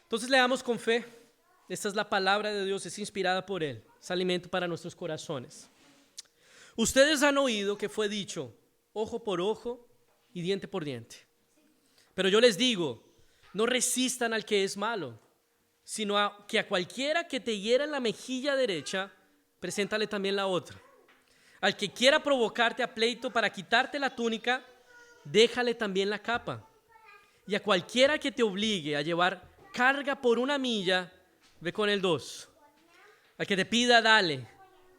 Entonces leamos con fe. Esta es la palabra de Dios, es inspirada por Él, es alimento para nuestros corazones. Ustedes han oído que fue dicho, ojo por ojo y diente por diente. Pero yo les digo, no resistan al que es malo, sino que a cualquiera que te hiera en la mejilla derecha, preséntale también la otra. Al que quiera provocarte a pleito para quitarte la túnica, déjale también la capa. Y a cualquiera que te obligue a llevar carga por 1 milla, ve con él 2. Al que te pida, dale.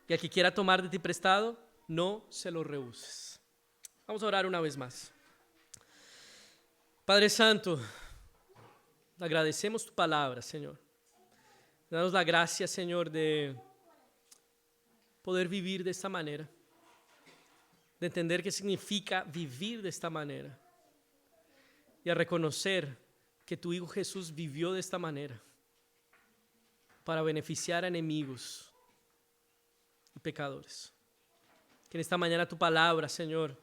Y al que quiera tomar de ti prestado, no se lo rehuses. Vamos a orar una vez más. Padre Santo, agradecemos tu palabra, Señor. Danos la gracia, Señor, de poder vivir de esta manera, de entender qué significa vivir de esta manera y a reconocer que tu Hijo Jesús vivió de esta manera para beneficiar a enemigos y pecadores. Que en esta mañana tu palabra, Señor,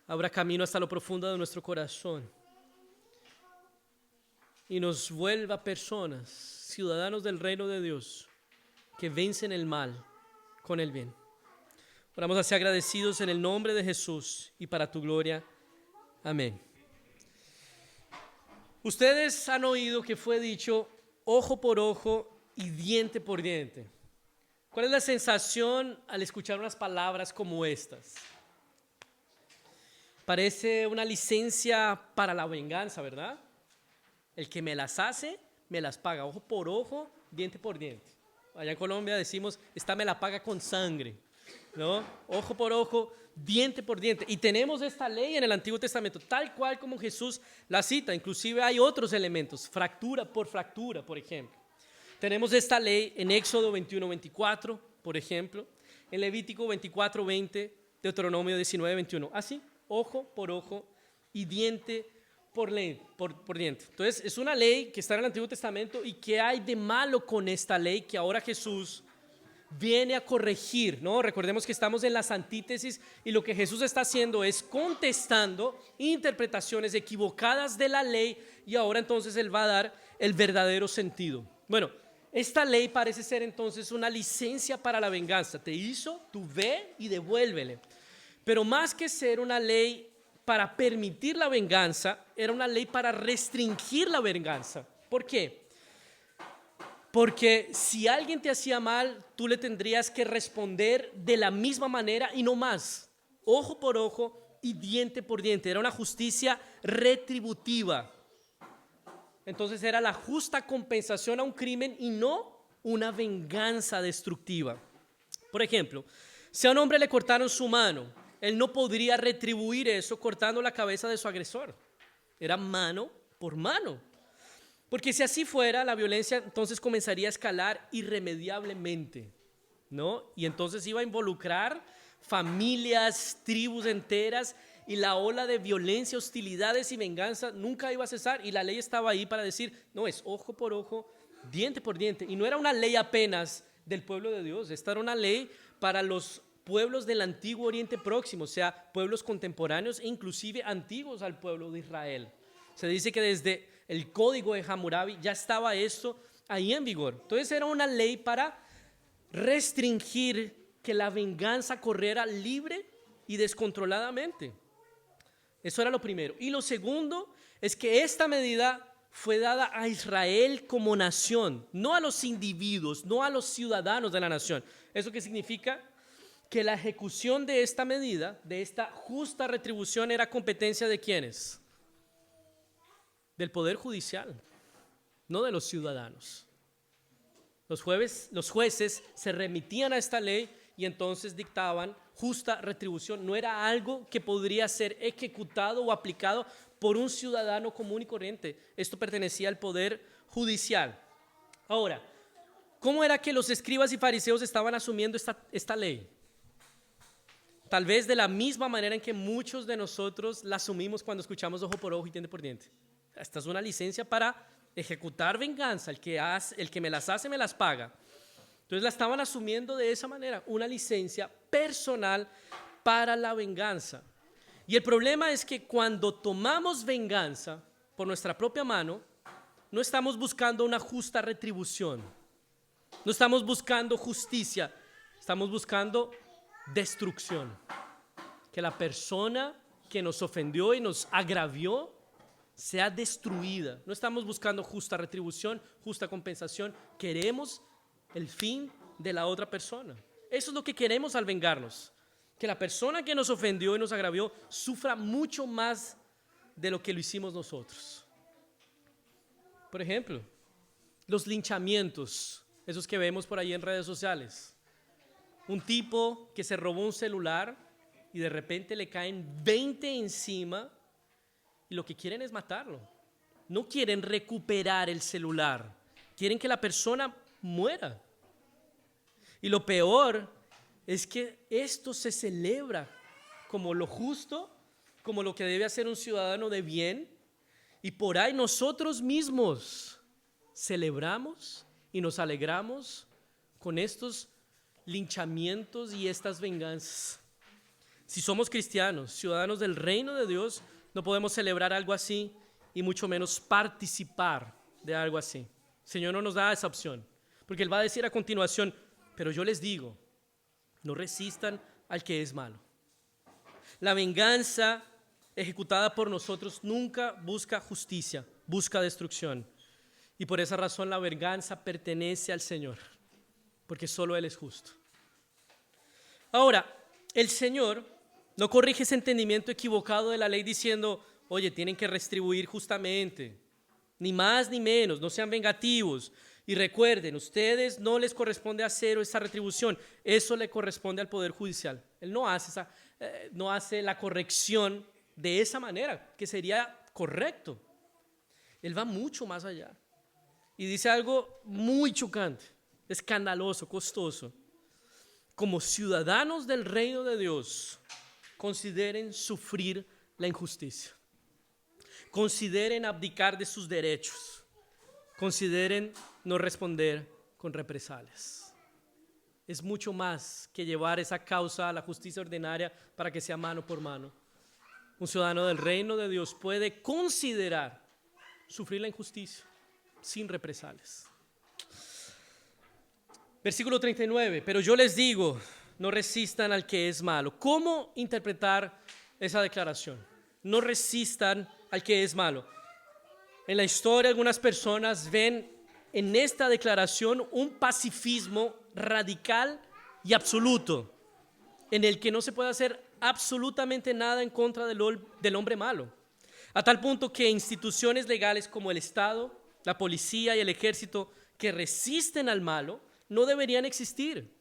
abra camino hasta lo profundo de nuestro corazón y nos vuelva personas, ciudadanos del reino de Dios, que vencen el mal con el bien. Oramos así agradecidos en el nombre de Jesús y para tu gloria. Amén. Ustedes han oído que fue dicho ojo por ojo y diente por diente. ¿Cuál es la sensación al escuchar unas palabras como estas? Parece una licencia para la venganza, ¿verdad? El que me las hace, me las paga, ojo por ojo, diente por diente. Allá en Colombia decimos, esta me la paga con sangre, ¿no? Ojo por ojo, diente por diente. Y tenemos esta ley en el Antiguo Testamento, tal cual como Jesús la cita. Inclusive hay otros elementos, fractura, por ejemplo. Tenemos esta ley en Éxodo 21:24, por ejemplo, en Levítico 24:20, Deuteronomio 19:21. Así, ojo por ojo y diente por diente. Entonces, es una ley que está en el Antiguo Testamento y ¿qué hay de malo con esta ley que ahora Jesús viene a corregir, ¿no? Recordemos que estamos en las antítesis y lo que Jesús está haciendo es contestando interpretaciones equivocadas de la ley y ahora entonces Él va a dar el verdadero sentido. Bueno, esta ley parece ser entonces una licencia para la venganza. Te hizo, tú ve y devuélvele. Pero más que ser una ley para permitir la venganza, era una ley para restringir la venganza. ¿Por qué? Porque si alguien te hacía mal, tú le tendrías que responder de la misma manera y no más. Ojo por ojo y diente por diente. Era una justicia retributiva. Entonces era la justa compensación a un crimen y no una venganza destructiva. Por ejemplo, si a un hombre le cortaron su mano, él no podría retribuir eso cortando la cabeza de su agresor. Era mano por mano. Porque si así fuera, la violencia entonces comenzaría a escalar irremediablemente, ¿no? Y entonces iba a involucrar familias, tribus enteras, y la ola de violencia, hostilidades y venganza nunca iba a cesar. Y la ley estaba ahí para decir, no, es ojo por ojo, diente por diente. Y no era una ley apenas del pueblo de Dios, esta era una ley para los pueblos del antiguo Oriente Próximo, o sea, pueblos contemporáneos e inclusive antiguos al pueblo de Israel. Se dice que desde el código de Hammurabi ya estaba esto ahí en vigor. Entonces era una ley para restringir que la venganza corriera libre y descontroladamente. Eso era lo primero. Y lo segundo es que esta medida fue dada a Israel como nación, no a los individuos, no a los ciudadanos de la nación. ¿Eso qué significa? Que la ejecución de esta medida, de esta justa retribución, era competencia de ¿quiénes? Del poder judicial, no de los ciudadanos. Los jueces se remitían a esta ley y entonces dictaban justa retribución. No era algo que podría ser ejecutado o aplicado por un ciudadano común y corriente. Esto pertenecía al poder judicial. Ahora, ¿cómo era que los escribas y fariseos estaban asumiendo esta ley? Tal vez de la misma manera en que muchos de nosotros la asumimos cuando escuchamos ojo por ojo y diente por diente. Esta es una licencia para ejecutar venganza. El que me las hace, me las paga. Entonces la estaban asumiendo de esa manera, una licencia personal para la venganza. Y el problema es que cuando tomamos venganza por nuestra propia mano, no estamos buscando una justa retribución, no estamos buscando justicia, estamos buscando destrucción. Que la persona que nos ofendió y nos agravió sea destruida. No estamos buscando justa retribución, justa compensación. Queremos el fin de la otra persona. Eso es lo que queremos al vengarnos. Que la persona que nos ofendió y nos agravió sufra mucho más de lo que lo hicimos nosotros. Por ejemplo, los linchamientos, esos que vemos por ahí en redes sociales. Un tipo que se robó un celular y de repente le caen 20 encima y lo que quieren es matarlo. No quieren recuperar el celular, quieren que la persona muera. Y lo peor es que esto se celebra como lo justo, como lo que debe hacer un ciudadano de bien, y por ahí nosotros mismos celebramos y nos alegramos con estos linchamientos y estas venganzas. Si somos cristianos, ciudadanos del reino de Dios, no podemos celebrar algo así y mucho menos participar de algo así. El Señor no nos da esa opción, porque Él va a decir a continuación, pero yo les digo, no resistan al que es malo. La venganza ejecutada por nosotros nunca busca justicia, busca destrucción. Y por esa razón la venganza pertenece al Señor, porque solo Él es justo. Ahora, el Señor no corrige ese entendimiento equivocado de la ley diciendo, oye, tienen que retribuir justamente, ni más ni menos, no sean vengativos. Y recuerden, ustedes no les corresponde hacer esa retribución, eso le corresponde al Poder Judicial. Él no hace la corrección de esa manera, que sería correcto. Él va mucho más allá. Y dice algo muy chocante, escandaloso, costoso. Como ciudadanos del reino de Dios, consideren sufrir la injusticia. Consideren abdicar de sus derechos. Consideren no responder con represalias. Es mucho más que llevar esa causa a la justicia ordinaria para que sea mano por mano. Un ciudadano del reino de Dios puede considerar sufrir la injusticia sin represalias. Versículo 39, pero yo les digo, no resistan al que es malo. ¿Cómo interpretar esa declaración? No resistan al que es malo. En la historia algunas personas ven en esta declaración un pacifismo radical y absoluto, en el que no se puede hacer absolutamente nada en contra del hombre malo, a tal punto que instituciones legales como el Estado, la policía y el ejército que resisten al malo no deberían existir.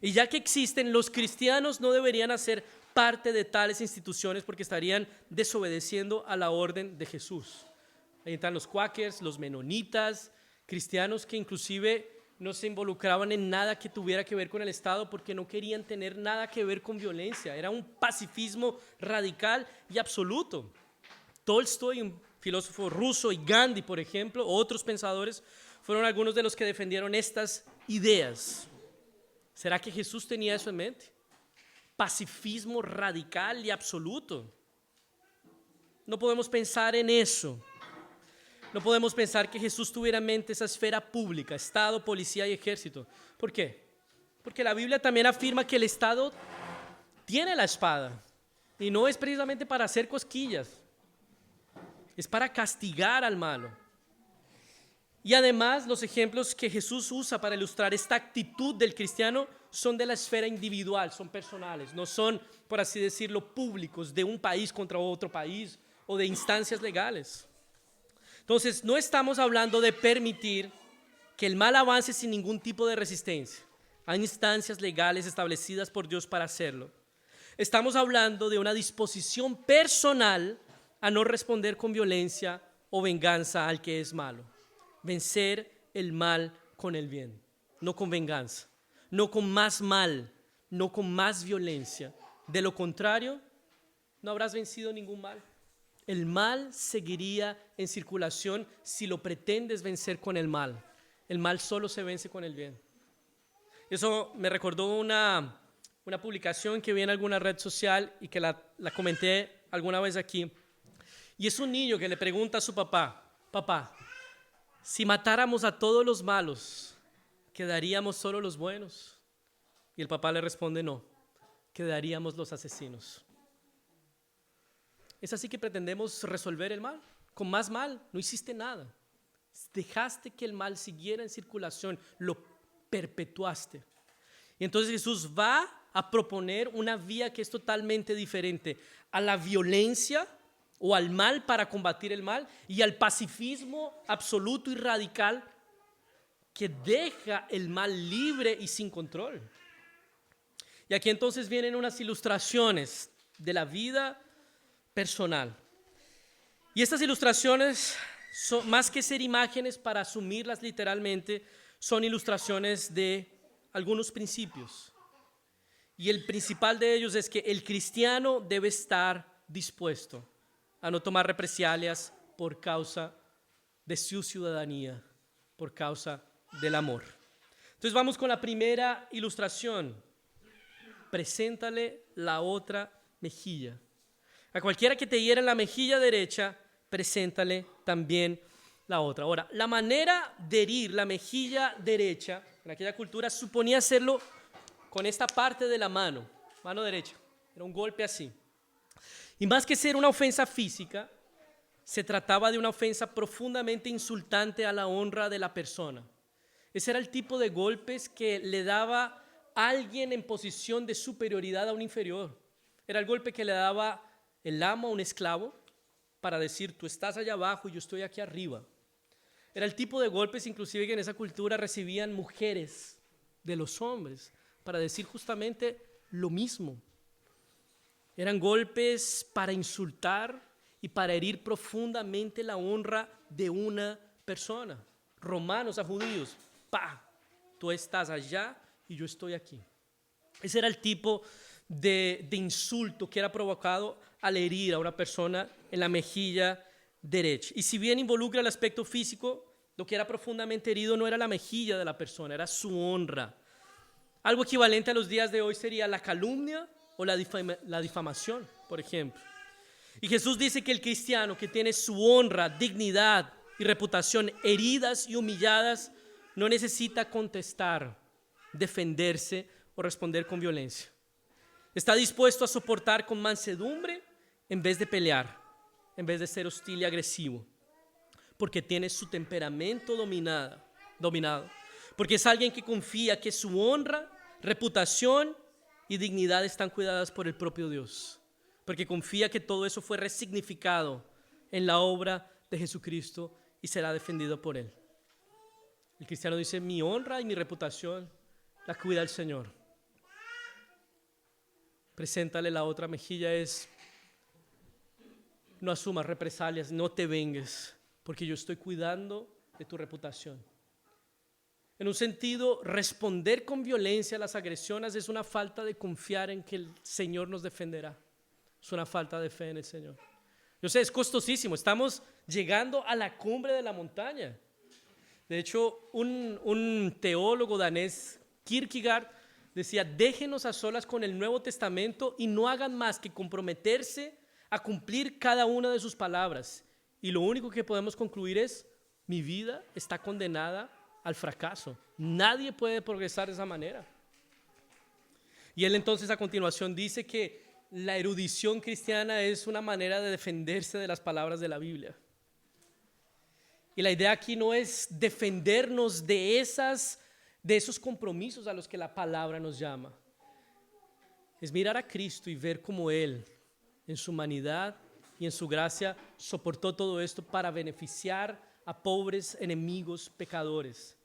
Y ya que existen, los cristianos no deberían hacer parte de tales instituciones porque estarían desobedeciendo a la orden de Jesús. Ahí están los cuáquers, los menonitas, cristianos que inclusive no se involucraban en nada que tuviera que ver con el Estado porque no querían tener nada que ver con violencia. Era un pacifismo radical y absoluto. Tolstoy, un filósofo ruso, y Gandhi, por ejemplo, otros pensadores, fueron algunos de los que defendieron estas ideas. ¿Será que Jesús tenía eso en mente? Pacifismo radical y absoluto. No podemos pensar en eso. No podemos pensar que Jesús tuviera en mente esa esfera pública, Estado, policía y ejército. ¿Por qué? Porque la Biblia también afirma que el Estado tiene la espada y no es precisamente para hacer cosquillas, es para castigar al malo. Y además los ejemplos que Jesús usa para ilustrar esta actitud del cristiano son de la esfera individual, son personales, no son, por así decirlo, públicos, de un país contra otro país o de instancias legales. Entonces, no estamos hablando de permitir que el mal avance sin ningún tipo de resistencia. Hay instancias legales establecidas por Dios para hacerlo. Estamos hablando de una disposición personal a no responder con violencia o venganza al que es malo. Vencer el mal con el bien, no con venganza, no con más mal, no con más violencia. De lo contrario, no habrás vencido ningún mal. El mal seguiría en circulación si lo pretendes vencer con el mal. El mal solo se vence con el bien. Eso me recordó una publicación que vi en alguna red social y que la comenté alguna vez aquí. Y es un niño que le pregunta a su papá, papá, Si matáramos a todos los malos, ¿quedaríamos solo los buenos? Y el papá le responde, no, quedaríamos los asesinos. ¿Es así que pretendemos resolver el mal? Con más mal, no hiciste nada. Dejaste que el mal siguiera en circulación, lo perpetuaste. Y entonces Jesús va a proponer una vía que es totalmente diferente a la violencia o al mal para combatir el mal y al pacifismo absoluto y radical que deja el mal libre y sin control. Y aquí entonces vienen unas ilustraciones de la vida personal. Y estas ilustraciones, son, más que ser imágenes para asumirlas literalmente, son ilustraciones de algunos principios. Y el principal de ellos es que el cristiano debe estar dispuesto a no tomar represalias por causa de su ciudadanía, por causa del amor. Entonces vamos con la primera ilustración. Preséntale la otra mejilla. A cualquiera que te hiera en la mejilla derecha, preséntale también la otra. Ahora, la manera de herir la mejilla derecha en aquella cultura suponía hacerlo con esta parte de la mano derecha. Era un golpe así. Y más que ser una ofensa física, se trataba de una ofensa profundamente insultante a la honra de la persona. Ese era el tipo de golpes que le daba a alguien en posición de superioridad a un inferior. Era el golpe que le daba el amo a un esclavo para decir, tú estás allá abajo y yo estoy aquí arriba. Era el tipo de golpes inclusive que en esa cultura recibían mujeres de los hombres para decir justamente lo mismo. Eran golpes para insultar y para herir profundamente la honra de una persona. Romanos a judíos, tú estás allá y yo estoy aquí. Ese era el tipo de insulto que era provocado al herir a una persona en la mejilla derecha. Y si bien involucra el aspecto físico, lo que era profundamente herido no era la mejilla de la persona, era su honra. Algo equivalente a los días de hoy sería la calumnia o la difamación, por ejemplo. Y Jesús dice que el cristiano que tiene su honra, dignidad y reputación heridas y humilladas no necesita contestar, defenderse o responder con violencia. Está dispuesto a soportar con mansedumbre en vez de pelear, en vez de ser hostil y agresivo, porque tiene su temperamento dominado, porque es alguien que confía que su honra, reputación y dignidad están cuidadas por el propio Dios, porque confía que todo eso fue resignificado en la obra de Jesucristo y será defendido por Él. El cristiano dice, mi honra y mi reputación la cuida el Señor. Preséntale la otra mejilla es, no asumas represalias, no te vengues, porque yo estoy cuidando de tu reputación. En un sentido, responder con violencia a las agresiones es una falta de confiar en que el Señor nos defenderá. Es una falta de fe en el Señor. Yo sé, es costosísimo, estamos llegando a la cumbre de la montaña. De hecho, un teólogo danés, Kierkegaard, decía, déjenos a solas con el Nuevo Testamento y no hagan más que comprometerse a cumplir cada una de sus palabras. Y lo único que podemos concluir es, mi vida está condenada al fracaso. Nadie puede progresar de esa manera. Y él entonces a continuación dice que la erudición cristiana es una manera de defenderse de las palabras de la Biblia. Y la idea aquí no es defendernos de esos compromisos a los que la palabra nos llama. Es mirar a Cristo y ver cómo Él, en su humanidad y en su gracia, soportó todo esto para beneficiar a pobres enemigos pecadores.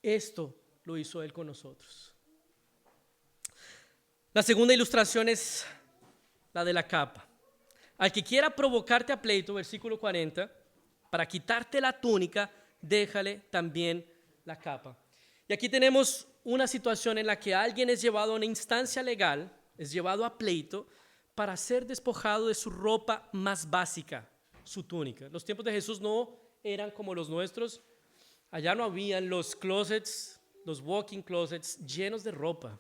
Esto lo hizo Él con nosotros. La segunda ilustración es la de la capa. Al que quiera provocarte a pleito, versículo 40, para quitarte la túnica, déjale también la capa. Y aquí tenemos una situación en la que alguien es llevado a una instancia legal, es llevado a pleito para ser despojado de su ropa más básica, su túnica. Los tiempos de Jesús no eran como los nuestros. Allá no habían los closets, los walk-in closets llenos de ropa.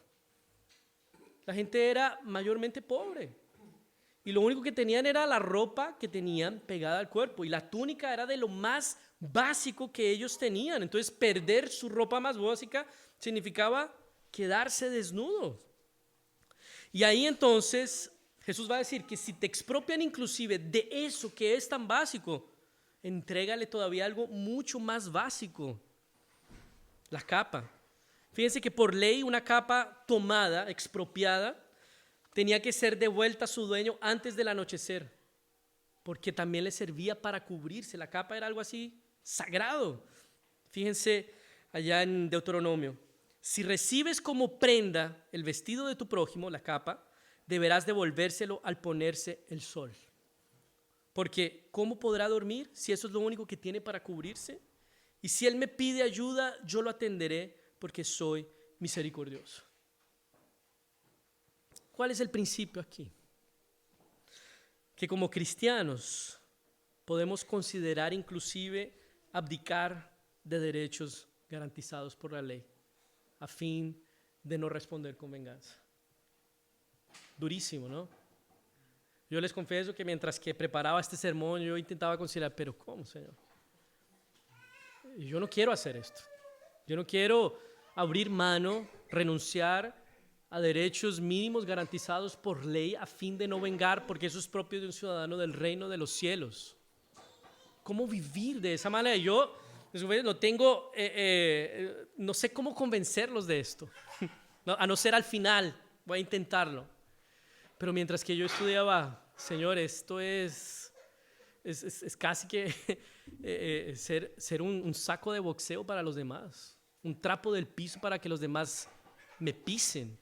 La gente era mayormente pobre y lo único que tenían era la ropa que tenían pegada al cuerpo, y la túnica era de lo más básico que ellos tenían. Entonces, perder su ropa más básica significaba quedarse desnudo. Y ahí entonces Jesús va a decir que si te expropian inclusive de eso que es tan básico, entrégale todavía algo mucho más básico, la capa. Fíjense que por ley una capa tomada, expropiada, tenía que ser devuelta a su dueño antes del anochecer, porque también le servía para cubrirse. La capa era algo así sagrado. Fíjense allá en Deuteronomio: si recibes como prenda el vestido de tu prójimo, la capa, deberás devolvérselo al ponerse el sol. Porque ¿cómo podrá dormir si eso es lo único que tiene para cubrirse? Y si él me pide ayuda, yo lo atenderé, porque soy misericordioso. ¿Cuál es el principio aquí? Que como cristianos podemos considerar inclusive abdicar de derechos garantizados por la ley a fin de no responder con venganza. Durísimo, ¿no? Yo les confieso que mientras que preparaba este sermón yo intentaba considerar, pero ¿cómo, Señor? Yo no quiero hacer esto. Yo no quiero abrir mano, renunciar a derechos mínimos garantizados por ley a fin de no vengar, porque eso es propio de un ciudadano del reino de los cielos. ¿Cómo vivir de esa manera? Yo no tengo, no sé cómo convencerlos de esto, a no ser al final, voy a intentarlo. Pero mientras que yo estudiaba, Señor, esto es casi que ser un saco de boxeo para los demás, un trapo del piso para que los demás me pisen.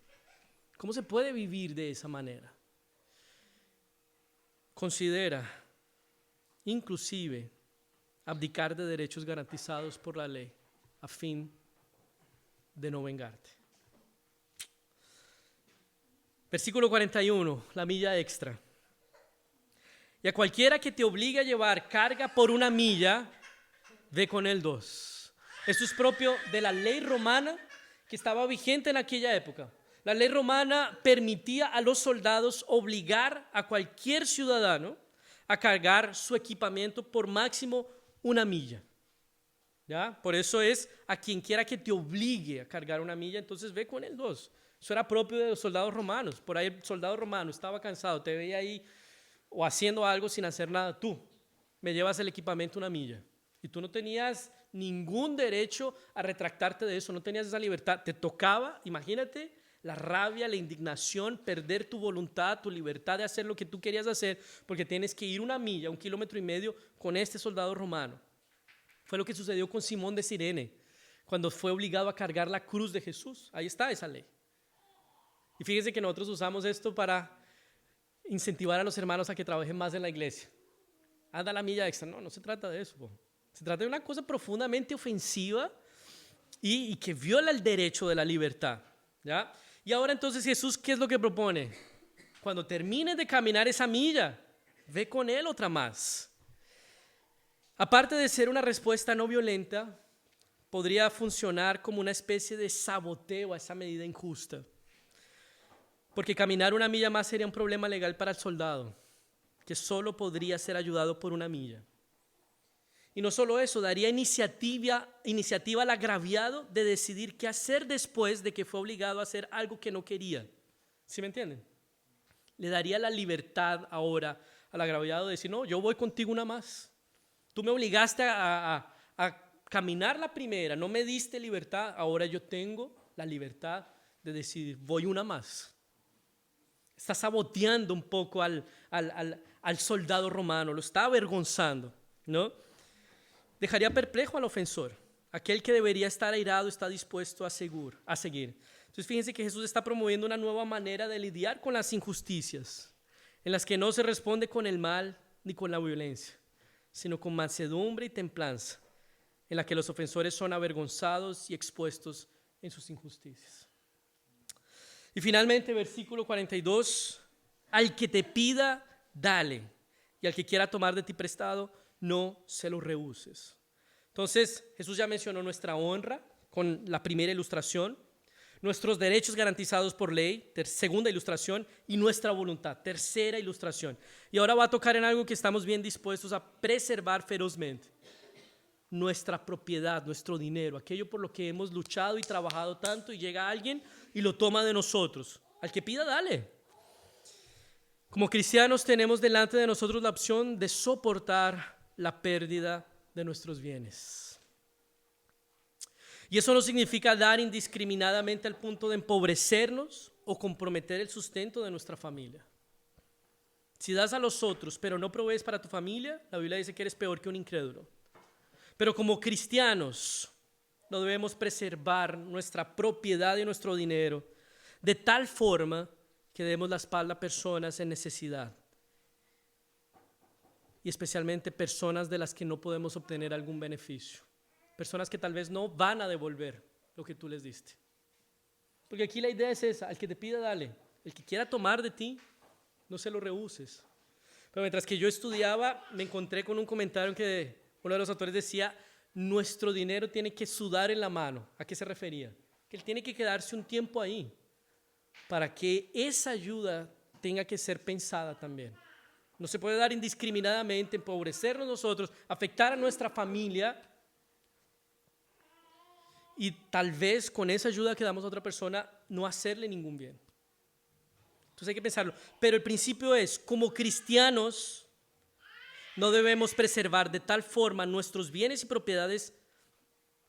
¿Cómo se puede vivir de esa manera? Considera, inclusive, abdicar de derechos garantizados por la ley a fin de no vengarte. Versículo 41, la milla extra. Y a cualquiera que te obligue a llevar carga por una milla, ve con él 2. Esto es propio de la ley romana que estaba vigente en aquella época. La ley romana permitía a los soldados obligar a cualquier ciudadano a cargar su equipamiento por máximo una milla. ¿Ya? Por eso es a quien quiera que te obligue a cargar una milla, entonces ve con él 2. Eso era propio de los soldados romanos. Por ahí el soldado romano estaba cansado, te veía ahí o haciendo algo sin hacer nada. Tú me llevas el equipamiento una milla. Y tú no tenías ningún derecho a retractarte de eso, no tenías esa libertad. Te tocaba, imagínate, la rabia, la indignación, perder tu voluntad, tu libertad de hacer lo que tú querías hacer, porque tienes que ir una milla, 1,5 kilómetros con este soldado romano. Fue lo que sucedió con Simón de Cirene, cuando fue obligado a cargar la cruz de Jesús. Ahí está esa ley. Y fíjense que nosotros usamos esto para incentivar a los hermanos a que trabajen más en la iglesia. Anda la milla extra. No se trata de eso. Se trata de una cosa profundamente ofensiva y que viola el derecho de la libertad. ¿Ya? Y ahora entonces Jesús, ¿qué es lo que propone? Cuando termines de caminar esa milla, ve con él otra más. Aparte de ser una respuesta no violenta, podría funcionar como una especie de saboteo a esa medida injusta. Porque caminar una milla más sería un problema legal para el soldado, que solo podría ser ayudado por una milla. Y no solo eso, daría iniciativa al agraviado de decidir qué hacer después de que fue obligado a hacer algo que no quería. ¿Sí me entienden? Le daría la libertad ahora al agraviado de decir, no, yo voy contigo una más. Tú me obligaste a caminar la primera, no me diste libertad, ahora yo tengo la libertad de decidir, voy una más. Está saboteando un poco al soldado romano, lo está avergonzando, ¿no? Dejaría perplejo al ofensor. Aquel que debería estar airado está dispuesto a seguir. Entonces fíjense que Jesús está promoviendo una nueva manera de lidiar con las injusticias, en las que no se responde con el mal ni con la violencia, sino con mansedumbre y templanza, en la que los ofensores son avergonzados y expuestos en sus injusticias. Y finalmente, versículo 42, al que te pida, dale, y al que quiera tomar de ti prestado, no se lo rehuses. Entonces, Jesús ya mencionó nuestra honra con la primera ilustración, nuestros derechos garantizados por ley, segunda ilustración, y nuestra voluntad, tercera ilustración. Y ahora va a tocar en algo que estamos bien dispuestos a preservar ferozmente, nuestra propiedad, nuestro dinero, aquello por lo que hemos luchado y trabajado tanto, y llega alguien y lo toma de nosotros. Al que pida, dale. Como cristianos tenemos delante de nosotros la opción de soportar la pérdida de nuestros bienes. Y eso no significa dar indiscriminadamente al punto de empobrecernos o comprometer el sustento de nuestra familia. Si das a los otros, pero no provees para tu familia, la Biblia dice que eres peor que un incrédulo. Pero como cristianos, no debemos preservar nuestra propiedad y nuestro dinero de tal forma que demos la espalda a personas en necesidad. Y especialmente personas de las que no podemos obtener algún beneficio. Personas que tal vez no van a devolver lo que tú les diste. Porque aquí la idea es esa: al que te pida, dale. El que quiera tomar de ti, no se lo rehuses. Pero mientras que yo estudiaba, me encontré con un comentario en que uno de los autores decía: nuestro dinero tiene que sudar en la mano. ¿A qué se refería? Que él tiene que quedarse un tiempo ahí para que esa ayuda tenga que ser pensada también. No se puede dar indiscriminadamente, empobrecernos nosotros, afectar a nuestra familia y tal vez con esa ayuda que damos a otra persona no hacerle ningún bien. Entonces hay que pensarlo. Pero el principio es: como cristianos no debemos preservar de tal forma nuestros bienes y propiedades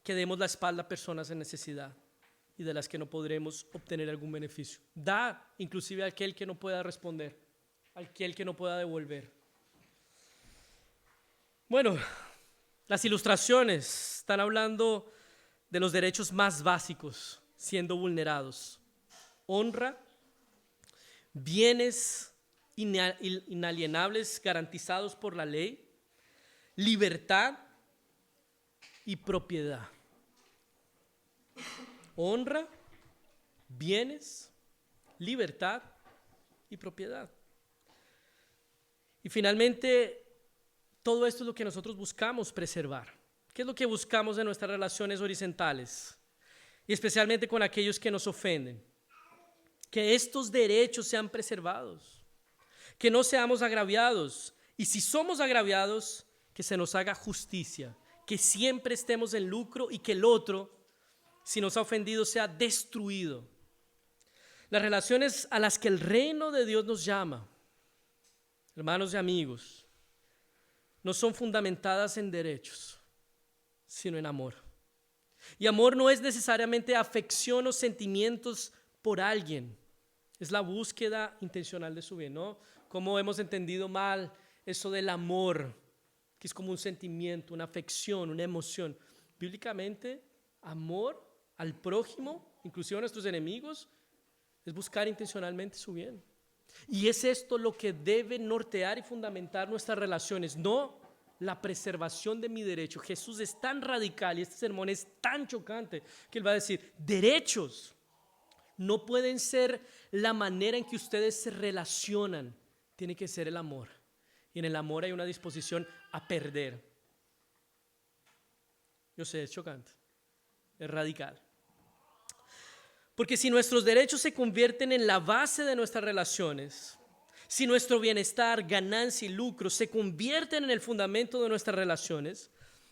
que demos la espalda a personas en necesidad y de las que no podremos obtener algún beneficio. Da inclusive a aquel que no pueda responder, a aquel que no pueda devolver. Bueno, las ilustraciones están hablando de los derechos más básicos siendo vulnerados: honra, bienes inalienables garantizados por la ley, libertad y propiedad. Honra, bienes, libertad y propiedad. Y finalmente, todo esto es lo que nosotros buscamos preservar. ¿Qué es lo que buscamos en nuestras relaciones horizontales? Y especialmente con aquellos que nos ofenden. Que estos derechos sean preservados, que no seamos agraviados, y si somos agraviados, que se nos haga justicia, que siempre estemos en lucro y que el otro, si nos ha ofendido, sea destruido. Las relaciones a las que el reino de Dios nos llama, hermanos y amigos, no son fundamentadas en derechos, sino en amor. Y amor no es necesariamente afección o sentimientos por alguien. Es la búsqueda intencional de su bien, ¿no? Como hemos entendido mal eso del amor, que es como un sentimiento, una afección, una emoción. Bíblicamente, amor al prójimo, inclusive a nuestros enemigos, es buscar intencionalmente su bien. Y es esto lo que debe nortear y fundamentar nuestras relaciones, no la preservación de mi derecho. Jesús es tan radical y este sermón es tan chocante que él va a decir: derechos no pueden ser la manera en que ustedes se relacionan, tiene que ser el amor. Y en el amor hay una disposición a perder. Yo sé, es chocante, es radical. Porque si nuestros derechos se convierten en la base de nuestras relaciones, si nuestro bienestar, ganancia y lucro se convierten en el fundamento de nuestras relaciones,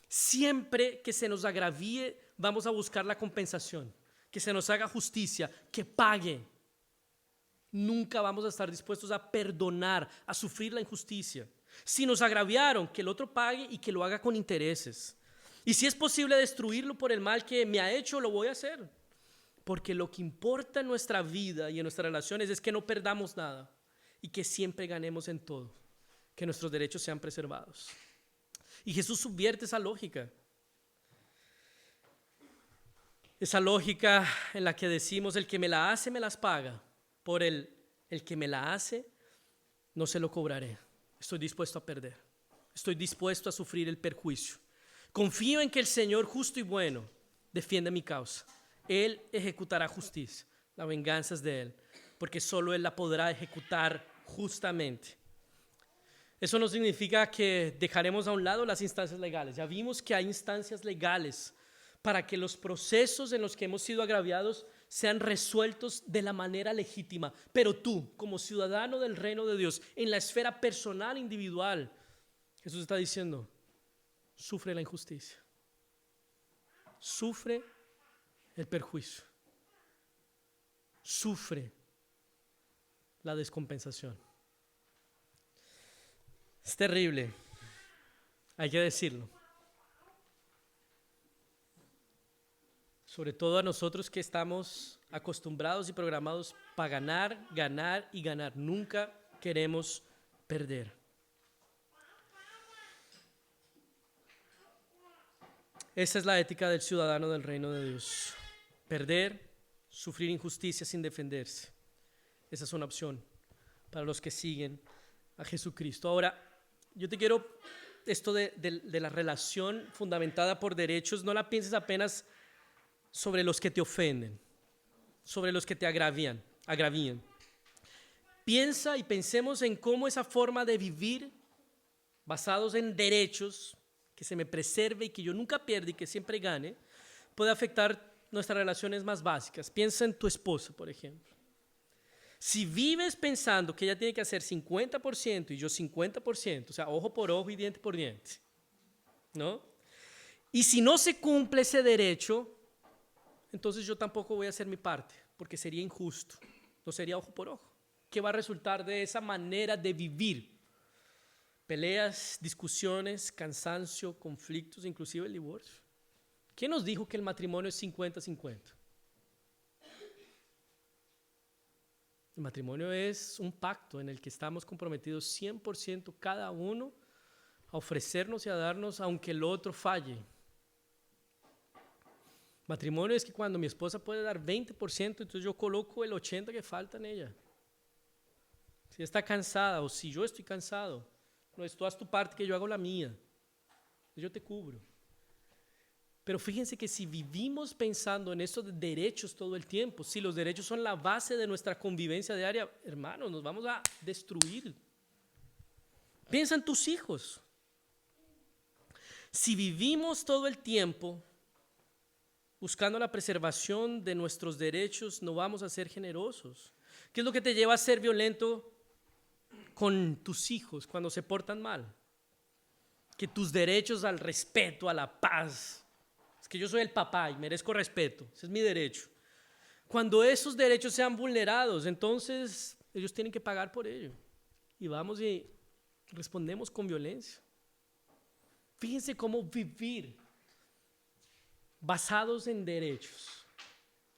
siempre que se nos agravíe vamos a buscar la compensación, que se nos haga justicia, que pague. Nunca vamos a estar dispuestos a perdonar, a sufrir la injusticia. Si nos agraviaron, que el otro pague y que lo haga con intereses. Y si es posible destruirlo por el mal que me ha hecho, lo voy a hacer. Porque lo que importa en nuestra vida y en nuestras relaciones es que no perdamos nada y que siempre ganemos en todo, que nuestros derechos sean preservados. Y Jesús subvierte esa lógica. Esa lógica en la que decimos: el que me la hace, me las paga. Por el que me la hace, no se lo cobraré. Estoy dispuesto a perder. Estoy dispuesto a sufrir el perjuicio. Confío en que el Señor justo y bueno defiende mi causa. Él ejecutará justicia. La venganza es de Él, porque solo Él la podrá ejecutar justamente. Eso no significa que dejaremos a un lado las instancias legales. Ya vimos que hay instancias legales para que los procesos en los que hemos sido agraviados sean resueltos de la manera legítima. Pero tú, como ciudadano del reino de Dios, en la esfera personal, individual, Jesús está diciendo: sufre la injusticia. sufre el perjuicio, sufre la descompensación. Es terrible, hay que decirlo. Sobre todo a nosotros que estamos acostumbrados y programados para ganar, ganar y ganar. Nunca queremos perder. Esa es la ética del ciudadano del reino de Dios. Perder, sufrir injusticia sin defenderse. Esa es una opción para los que siguen a Jesucristo. Ahora, yo te quiero, esto de la relación fundamentada por derechos, no la pienses apenas sobre los que te ofenden, sobre los que te agravían. Piensa y pensemos en cómo esa forma de vivir basados en derechos, que se me preserve y que yo nunca pierda y que siempre gane, puede afectar nuestras relaciones más básicas. Piensa en tu esposa, por ejemplo. Si vives pensando que ella tiene que hacer 50% y yo 50%, o sea, ojo por ojo y diente por diente, ¿no? Y si no se cumple ese derecho, entonces yo tampoco voy a hacer mi parte, porque sería injusto, no sería ojo por ojo. ¿Qué va a resultar de esa manera de vivir? Peleas, discusiones, cansancio, conflictos, inclusive el divorcio. ¿Quién nos dijo que el matrimonio es 50-50? El matrimonio es un pacto en el que estamos comprometidos 100% cada uno a ofrecernos y a darnos aunque el otro falle. Matrimonio es que cuando mi esposa puede dar 20%, entonces yo coloco el 80% que falta en ella. Si está cansada o si yo estoy cansado, no es tú haz tu parte que yo hago la mía. Yo te cubro. Pero fíjense que si vivimos pensando en estos derechos todo el tiempo, si los derechos son la base de nuestra convivencia diaria, hermanos, nos vamos a destruir. Piensa en tus hijos. Si vivimos todo el tiempo buscando la preservación de nuestros derechos, no vamos a ser generosos. ¿Qué es lo que te lleva a ser violento con tus hijos cuando se portan mal? Que tus derechos al respeto, a la paz, es que yo soy el papá y merezco respeto, ese es mi derecho. Cuando esos derechos sean vulnerados, entonces ellos tienen que pagar por ello. Y vamos y respondemos con violencia. Fíjense cómo vivir basados en derechos,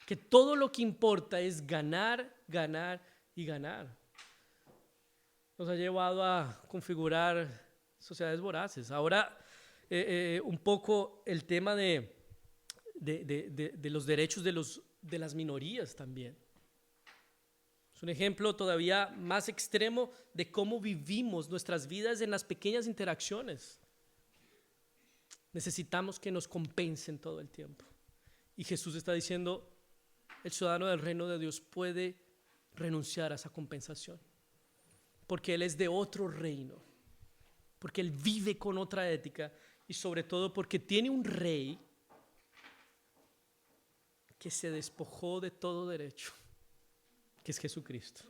que todo lo que importa es ganar, ganar y ganar, nos ha llevado a configurar sociedades voraces. Ahora, un poco el tema de los derechos de las minorías también. Es un ejemplo todavía más extremo de cómo vivimos nuestras vidas en las pequeñas interacciones. Necesitamos que nos compensen todo el tiempo. Y Jesús está diciendo, el ciudadano del reino de Dios puede renunciar a esa compensación. Porque Él es de otro reino. Porque Él vive con otra ética. Y sobre todo porque tiene un rey que se despojó de todo derecho, que es Jesucristo.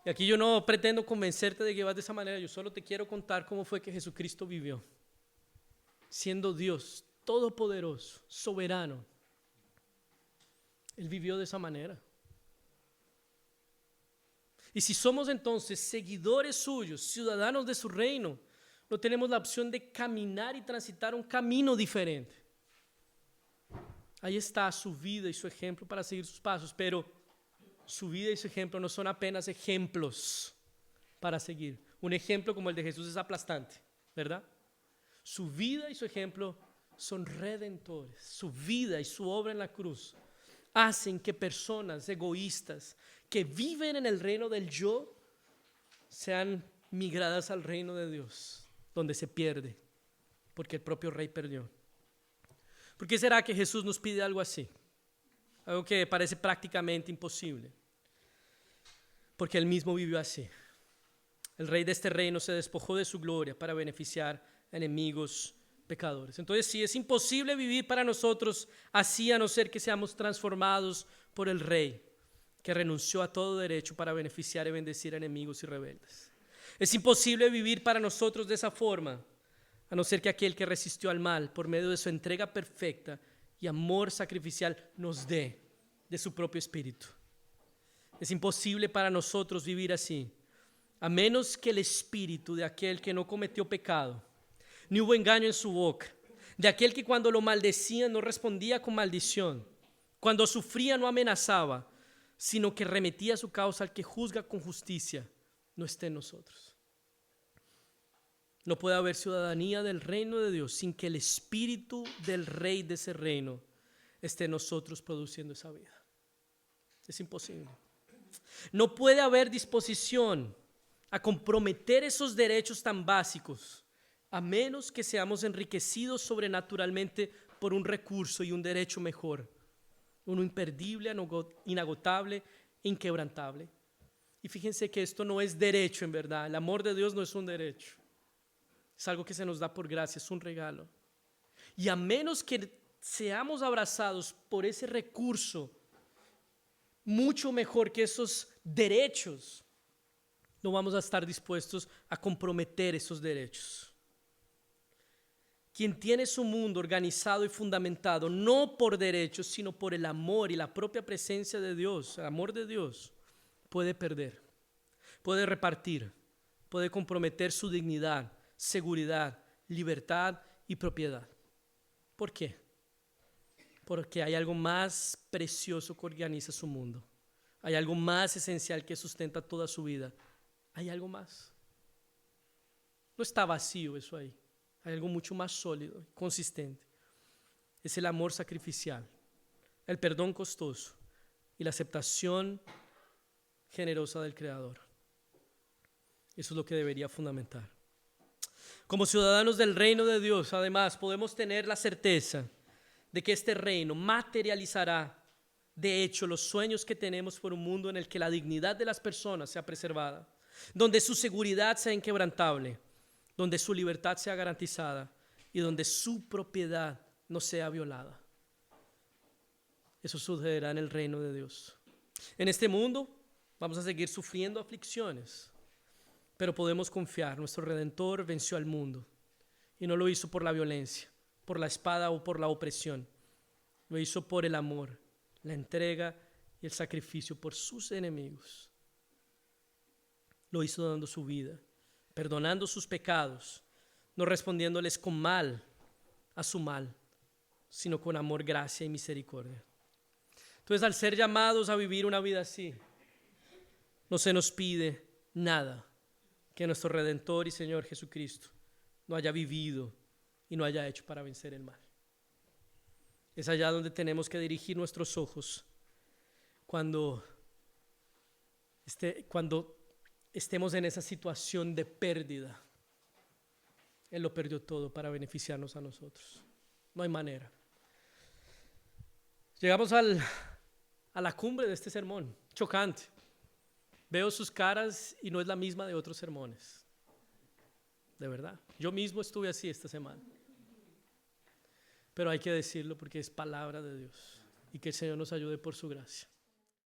Y aquí yo no pretendo convencerte de que vas de esa manera. Yo solo te quiero contar cómo fue que Jesucristo vivió. Siendo Dios todopoderoso, soberano, Él vivió de esa manera. Y si somos entonces seguidores suyos, ciudadanos de su reino, no tenemos la opción de caminar y transitar un camino diferente. Ahí está su vida y su ejemplo para seguir sus pasos, pero su vida y su ejemplo no son apenas ejemplos para seguir. Un ejemplo como el de Jesús es aplastante, ¿verdad? Su vida y su ejemplo son redentores. Su vida y su obra en la cruz hacen que personas egoístas que viven en el reino del yo sean migradas al reino de Dios, donde se pierde, porque el propio rey perdió. ¿Por qué será que Jesús nos pide algo así? Algo que parece prácticamente imposible. Porque Él mismo vivió así. El rey de este reino se despojó de su gloria para beneficiar enemigos pecadores. Entonces, sí, es imposible vivir para nosotros así, a no ser que seamos transformados por el Rey, que renunció a todo derecho para beneficiar y bendecir a enemigos y rebeldes. Es imposible vivir para nosotros de esa forma, a no ser que aquel que resistió al mal por medio de su entrega perfecta y amor sacrificial nos dé de su propio espíritu. Es imposible para nosotros vivir así, a menos que el espíritu de aquel que no cometió pecado, ni hubo engaño en su boca, de aquel que cuando lo maldecían no respondía con maldición, cuando sufría no amenazaba, sino que remetía su causa al que juzga con justicia, no esté en nosotros. No puede haber ciudadanía del reino de Dios sin que el espíritu del rey de ese reino esté en nosotros produciendo esa vida. Es imposible. No puede haber disposición a comprometer esos derechos tan básicos a menos que seamos enriquecidos sobrenaturalmente por un recurso y un derecho mejor, uno imperdible, inagotable, inquebrantable. Y fíjense que esto no es derecho en verdad, el amor de Dios no es un derecho, es algo que se nos da por gracia, es un regalo. Y a menos que seamos abrazados por ese recurso mucho mejor que esos derechos, no vamos a estar dispuestos a comprometer esos derechos. Quien tiene su mundo organizado y fundamentado no por derechos, sino por el amor y la propia presencia de Dios, el amor de Dios, puede perder, puede repartir, puede comprometer su dignidad, seguridad, libertad y propiedad. ¿Por qué? Porque hay algo más precioso que organiza su mundo. Hay algo más esencial que sustenta toda su vida. Hay algo más. No está vacío eso ahí. Hay algo mucho más sólido, consistente. Es el amor sacrificial, el perdón costoso y la aceptación generosa del Creador. Eso es lo que debería fundamentar. Como ciudadanos del reino de Dios, además, podemos tener la certeza de que este reino materializará, de hecho, los sueños que tenemos por un mundo en el que la dignidad de las personas sea preservada, donde su seguridad sea inquebrantable, donde su libertad sea garantizada y donde su propiedad no sea violada. Eso sucederá en el reino de Dios. En este mundo vamos a seguir sufriendo aflicciones, pero podemos confiar, nuestro Redentor venció al mundo y no lo hizo por la violencia, por la espada o por la opresión. Lo hizo por el amor, la entrega y el sacrificio por sus enemigos. Lo hizo dando su vida, perdonando sus pecados, no respondiéndoles con mal a su mal, sino con amor, gracia y misericordia. Entonces, al ser llamados a vivir una vida así, no se nos pide nada que nuestro Redentor y Señor Jesucristo no haya vivido y no haya hecho para vencer el mal. Es allá donde tenemos que dirigir nuestros ojos cuando estemos en esa situación de pérdida. Él lo perdió todo para beneficiarnos a nosotros. No hay manera. Llegamos a la cumbre de este sermón, chocante. Veo sus caras y no es la misma de otros sermones. De verdad. Yo mismo estuve así esta semana. Pero hay que decirlo porque es palabra de Dios. Y que el Señor nos ayude por su gracia.